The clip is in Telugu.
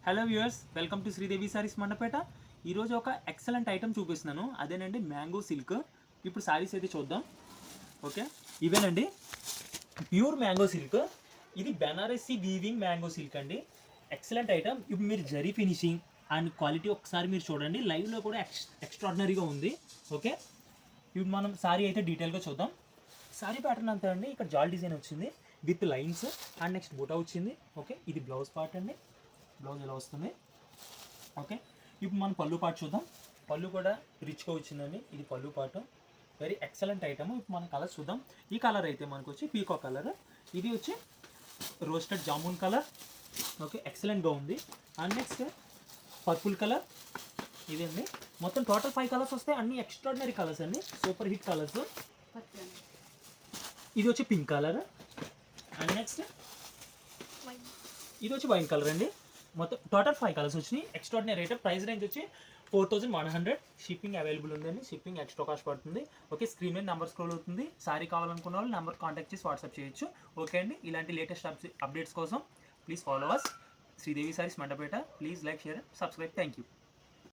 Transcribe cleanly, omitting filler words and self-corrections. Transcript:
Hello viewers, welcome to Sridevi Sarees Mandapeta. ఈరోజు ఒక ఎక్సలెంట్ ఐటమ్ చూపిస్తున్నాను, అదేనండి మ్యాంగో సిల్క్. ఇప్పుడు సారీస్ అయితే చూద్దాం. ఓకే, ఇవేనండి ప్యూర్ మ్యాంగో సిల్క్. ఇది బెనారసీ వీవింగ్ మ్యాంగో సిల్క్ అండి. Excellent item. ఇప్పుడు మీరు జరీ ఫినిషింగ్ అండ్ క్వాలిటీ ఒకసారి మీరు చూడండి, లైవ్లో కూడా ఎక్స్ట్రాడినరీగా ఉంది. ఓకే, ఇప్పుడు మనం సారీ అయితే డీటెయిల్గా చూద్దాం. సారీ ప్యాటర్న్ అంతా అండి, ఇక్కడ జాల్ డిజైన్ వచ్చింది విత్ లైన్స్ అండ్ నెక్స్ట్ బూటా వచ్చింది. ఓకే, ఇది బ్లౌజ్ పార్ట్ అండి. బ్లౌజ్ ఎలా వస్తుంది. ఓకే, ఇప్పుడు మనం పళ్ళు పార్ట్ చూద్దాం. పళ్ళు కూడా రిచ్గా వచ్చిందండి. ఇది పళ్ళు పార్ట్, వెరీ ఎక్సలెంట్ ఐటమ్. ఇప్పుడు మనం కలర్ చూద్దాం. ఈ కలర్ అయితే మనకు వచ్చి పీకో కలర్, ఇది వచ్చి రోస్టెడ్ జామున్ కలర్. ఓకే, ఎక్సలెంట్గా ఉంది. అండ్ నెక్స్ట్ పర్పుల్ కలర్, ఇదండి. మొత్తం టోటల్ 5 కలర్స్ వస్తాయి, అన్ని ఎక్స్ట్రాడినరీ కలర్స్ అండి, సూపర్ హిట్ కలర్స్. ఇది వచ్చి పింక్ కలర్. అండ్ నెక్స్ట్ ఇది వచ్చి వైన్ కలర్ అండి. మొత్తం టోటల్ 5 కలర్స్ వచ్చినాయి. Extraordinary rate. ప్రైస్ రేంజ్ వచ్చి 4100. షిప్పింగ్ అవైలబుల్ ఉందండి. షిప్పింగ్ ఎక్స్ట్రా కాస్ట్ పడుతుంది. ఓకే, స్క్రీన్ మీద నెంబర్ స్క్రోల్ అవుతుంది. సారీ కావాలనుకున్న వాళ్ళు నెంబర్ కాంటాక్ట్ చేసి వాట్సాప్ చేయొచ్చు. ఓకే అండి, ఇలాంటి లేటెస్ట్ అప్డేట్స్ కోసం please follow us Sridevi Sarees Mandapeta. Please like, share, subscribe. Thank you.